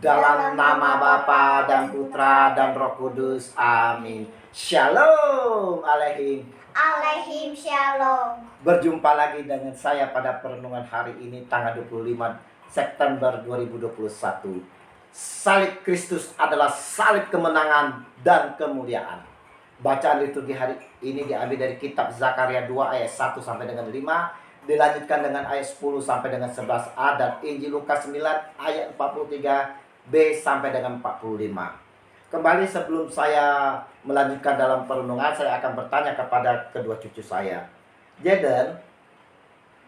Dalam nama Bapa dan Putra dan Roh Kudus. Amin. Shalom Alehim. Alehim shalom. Berjumpa lagi dengan saya pada perenungan hari ini tanggal 25 September 2021. Salib Kristus adalah salib kemenangan dan kemuliaan. Bacaan liturgi hari ini diambil dari kitab Zakaria 2 ayat 1 sampai dengan 5, dilanjutkan dengan ayat 10 sampai dengan 11a, dan Injil Lukas 9 ayat 43b sampai dengan 45. Kembali sebelum saya melanjutkan dalam perenungan, saya akan bertanya kepada kedua cucu saya. Jaden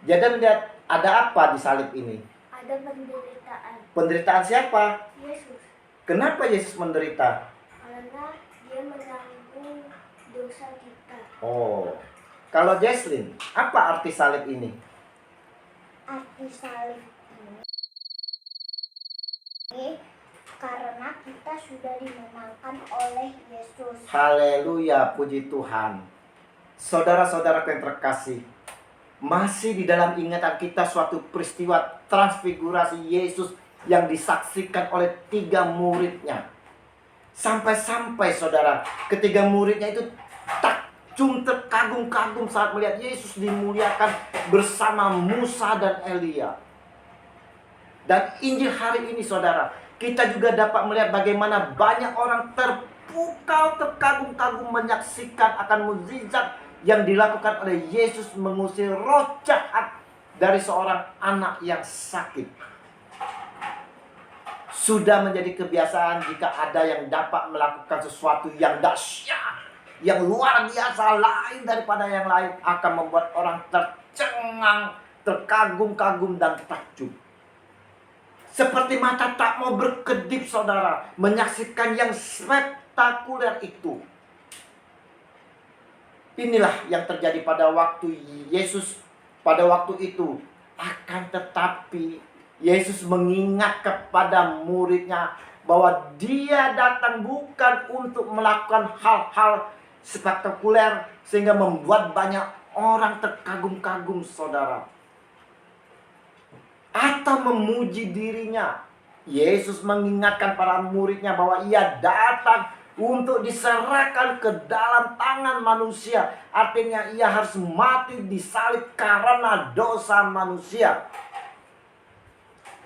lihat ada apa di salib ini? Ada penderitaan. Penderitaan siapa? Yesus. Kenapa Yesus menderita? Karena dia menanggung dosa kita. Oh, kalau Jesslyn, apa arti salib ini? Arti salib ini karena kita sudah dimenangkan oleh Yesus. Haleluya, puji Tuhan. Saudara-saudara yang terkasih, masih di dalam ingatan kita suatu peristiwa transfigurasi Yesus yang disaksikan oleh 3 muridnya. Sampai-sampai saudara, ketiga muridnya itu takjub terkagum-kagum saat melihat Yesus dimuliakan bersama Musa dan Elia. Dan Injil hari ini saudara, kita juga dapat melihat bagaimana banyak orang terpukau, terkagum-kagum menyaksikan akan mukjizat yang dilakukan oleh Yesus mengusir roh jahat dari seorang anak yang sakit. Sudah menjadi kebiasaan jika ada yang dapat melakukan sesuatu yang dahsyat, yang luar biasa, lain daripada yang lain, akan membuat orang tercengang, terkagum-kagum dan takjub. Seperti mata tak mau berkedip saudara menyaksikan yang spektakuler itu. Inilah yang terjadi pada waktu Yesus pada waktu itu. Akan tetapi Yesus mengingat kepada muridnya bahwa dia datang bukan untuk melakukan hal-hal spektakuler sehingga membuat banyak orang terkagum-kagum saudara, atau memuji dirinya. Yesus mengingatkan para muridnya bahwa ia datang untuk diserahkan ke dalam tangan manusia. Artinya ia harus mati disalib karena dosa manusia.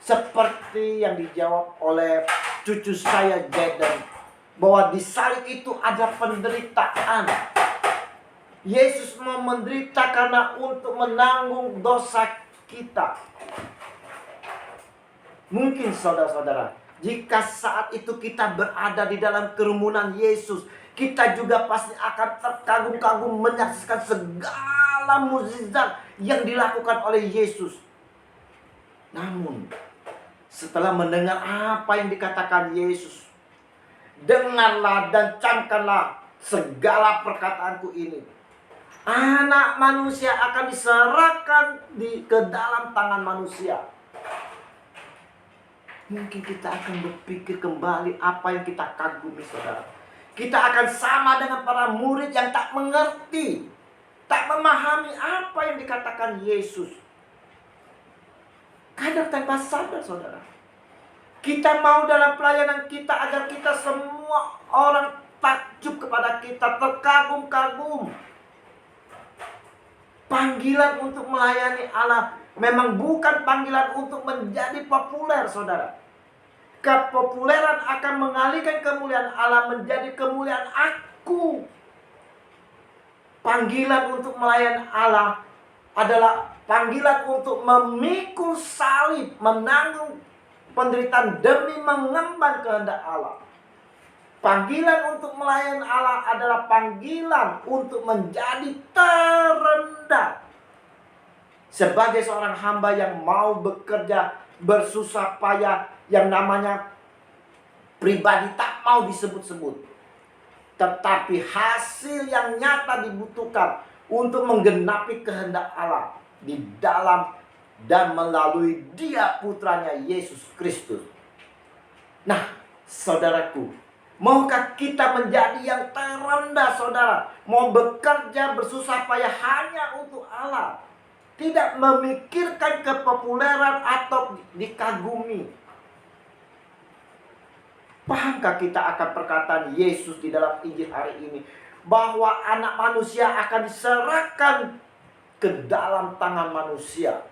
Seperti yang dijawab oleh cucu saya Jaden, bahwa di salib itu ada penderitaan. Yesus mau menderita karena untuk menanggung dosa kita. Mungkin saudara-saudara, jika saat itu kita berada di dalam kerumunan Yesus, kita juga pasti akan terkagum-kagum menyaksikan segala mukjizat yang dilakukan oleh Yesus. Namun, setelah mendengar apa yang dikatakan Yesus, dengarlah dan camkanlah segala perkataanku ini. Anak manusia akan diserahkan ke dalam tangan manusia. Mungkin kita akan berpikir kembali apa yang kita kagumi saudara. Kita akan sama dengan para murid yang tak mengerti, tak memahami apa yang dikatakan Yesus. Kadang tanpa sadar saudara, kita mau dalam pelayanan kita agar kita semua orang takjub kepada kita, terkagum-kagum. Panggilan untuk melayani Allah memang bukan panggilan untuk menjadi populer saudara. Kepopuleran akan mengalihkan kemuliaan Allah menjadi kemuliaan aku. Panggilan untuk melayani Allah adalah panggilan untuk memikul salib, menanggung penderitaan demi mengemban kehendak Allah. Panggilan untuk melayani Allah adalah panggilan untuk menjadi terendah. Sebagai seorang hamba yang mau bekerja bersusah payah, yang namanya pribadi tak mau disebut-sebut, tetapi hasil yang nyata dibutuhkan untuk menggenapi kehendak Allah di dalam dan melalui Dia putranya Yesus Kristus. Nah, saudaraku, maukah kita menjadi yang terendah saudara? Mau bekerja bersusah payah hanya untuk Allah, tidak memikirkan kepopuleran atau dikagumi. Pahamkah kita akan perkataan Yesus di dalam Injil hari ini? Bahwa anak manusia akan diserahkan ke dalam tangan manusia.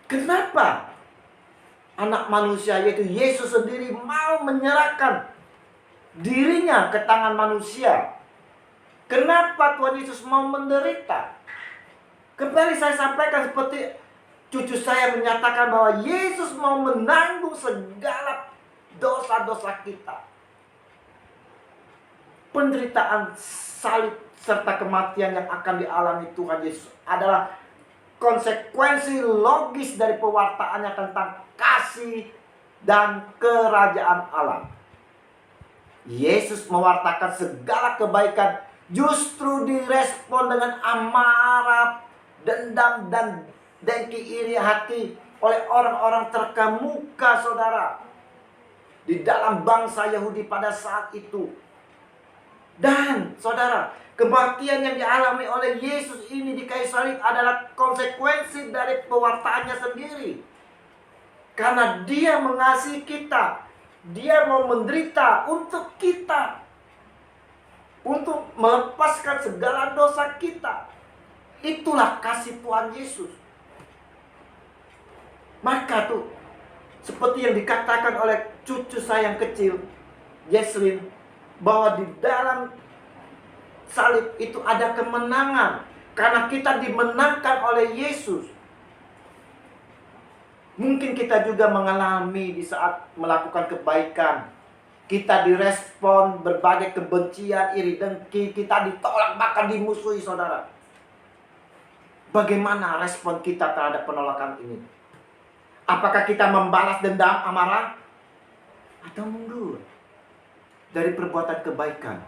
Kenapa anak manusia, yaitu Yesus sendiri, mau menyerahkan dirinya ke tangan manusia? Kenapa Tuhan Yesus mau menderita? Kembali saya sampaikan seperti cucu saya menyatakan bahwa Yesus mau menanggung segala dosa-dosa kita. Penderitaan salib serta kematian yang akan dialami Tuhan Yesus adalah konsekuensi logis dari pewartaannya tentang kasih dan kerajaan Allah. Yesus mewartakan segala kebaikan justru direspon dengan amarah, dendam, dan dengki iri hati oleh orang-orang terkemuka, saudara, di dalam bangsa Yahudi pada saat itu. Dan saudara, kematian yang dialami oleh Yesus ini di kayu salib adalah konsekuensi dari pewartaannya sendiri. Karena dia mengasihi kita, dia mau menderita untuk kita, untuk melepaskan segala dosa kita. Itulah kasih Tuhan Yesus. Maka tuh, seperti yang dikatakan oleh cucu saya yang kecil, Jesslyn, bahwa di dalam salib itu ada kemenangan. Karena kita dimenangkan oleh Yesus. Mungkin kita juga mengalami di saat melakukan kebaikan, kita direspon berbagai kebencian, iri, dengki, kita ditolak, bahkan dimusuhi, saudara. Bagaimana respon kita terhadap penolakan ini? Apakah kita membalas dendam, amarah, atau mundur dari perbuatan kebaikan?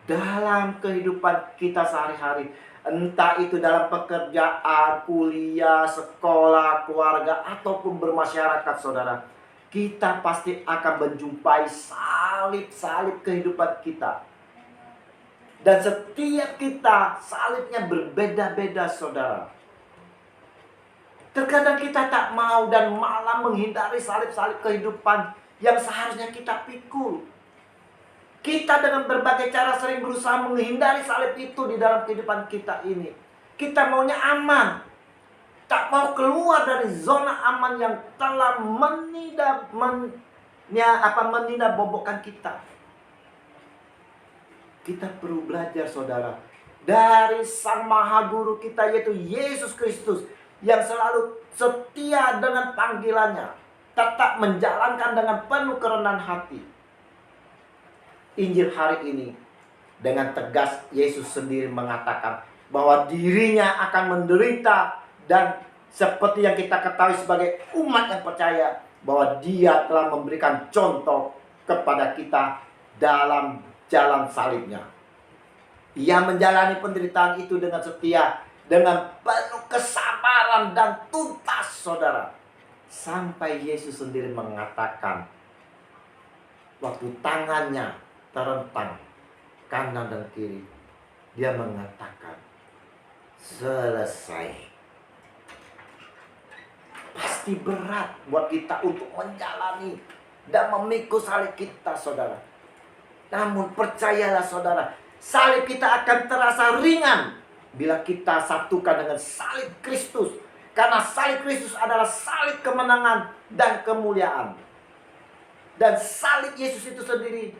Dalam kehidupan kita sehari-hari, entah itu dalam pekerjaan, kuliah, sekolah, keluarga, ataupun bermasyarakat, saudara, kita pasti akan menjumpai salib-salib kehidupan kita. Dan setiap kita salibnya berbeda-beda, saudara. Terkadang kita tak mau dan malah menghindari salib-salib kehidupan yang seharusnya kita pikul. Kita dengan berbagai cara sering berusaha menghindari salib itu di dalam kehidupan kita ini. Kita maunya aman. Tak mau keluar dari zona aman yang telah menindabobokkan kita. Kita perlu belajar, saudara, dari Sang Maha Guru kita, yaitu Yesus Kristus, yang selalu setia dengan panggilannya, tetap menjalankan dengan penuh kerendahan hati. Injil hari ini dengan tegas Yesus sendiri mengatakan bahwa dirinya akan menderita, dan seperti yang kita ketahui sebagai umat yang percaya bahwa dia telah memberikan contoh kepada kita dalam jalan salibnya. Ia menjalani penderitaan itu dengan setia, dengan penuh kesabaran dan tuntas, saudara. Sampai Yesus sendiri mengatakan, waktu tangannya terentang kanan dan kiri, dia mengatakan, selesai. Pasti berat buat kita untuk menjalani dan memikul salib kita, saudara. Namun percayalah, saudara, salib kita akan terasa ringan bila kita satukan dengan salib Kristus. Karena salib Kristus adalah salib kemenangan dan kemuliaan. Dan salib Yesus itu sendiri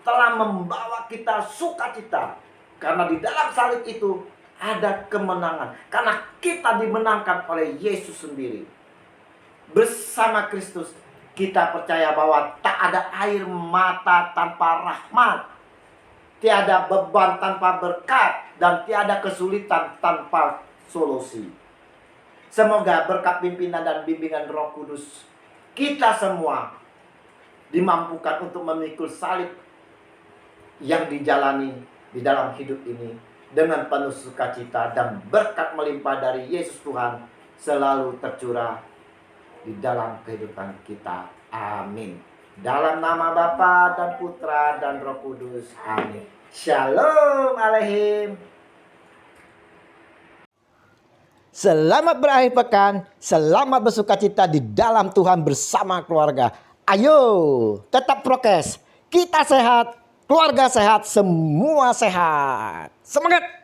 telah membawa kita sukacita. Karena di dalam salib itu ada kemenangan. Karena kita dimenangkan oleh Yesus sendiri. Bersama Kristus, kita percaya bahwa tak ada air mata tanpa rahmat, tiada beban tanpa berkat, dan tiada kesulitan tanpa solusi. Semoga berkat pimpinan dan bimbingan Roh Kudus, kita semua dimampukan untuk memikul salib yang dijalani di dalam hidup ini dengan penuh sukacita, dan berkat melimpah dari Yesus Tuhan selalu tercurah di dalam kehidupan kita. Amin. Dalam nama Bapa dan Putra dan Roh Kudus. Amin. Shalom Aleihim. Selamat berakhir pekan. Selamat bersukacita di dalam Tuhan bersama keluarga. Ayo, tetap prokes. Kita sehat, keluarga sehat, semua sehat. Semangat!